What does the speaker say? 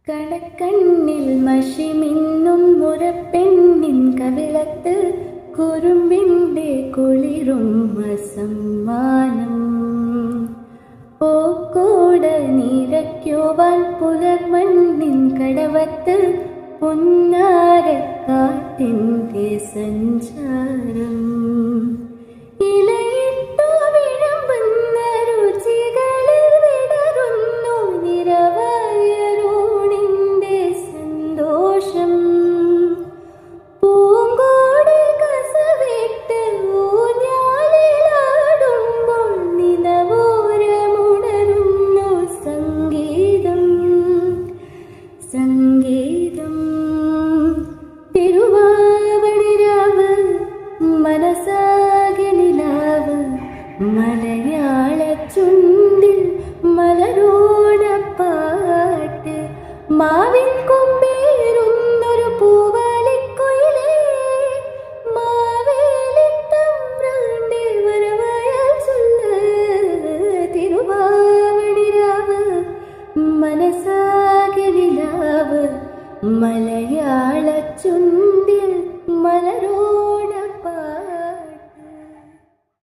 കടക്കണ്ണിൽ മഷിമിന്നും മുരപ്പെണ്ണിൻ കവിളത്ത് കുറുമ്പിൻ്റെ കുളിരും അസമ്മാനം. പൂക്കോട നിറയ്ക്കുവാൻ പുലർമണ്ണിൻ കടവത്ത് പൊന്നാരക്കാറ്റിൻ്റെ സഞ്ചാരം. സംഗീതം തിരുവാവണിരാവ് മനസാകെ നിലാവ് മലയാള ചുണ്ടിൽ മലരോണപ്പാട്ട്. മാവിൻ കൊമ്പേറുന്നൊരു പൂവാലിക്കുയിലേ മാവേലിത്തമ്പ്രാന്റെ വരവായാൽ ചൊല്ല്. തിരുവാവണിരാവ് മനസാകെ നിലാവ് മലയാള ചുണ്ടിൽ മലരോ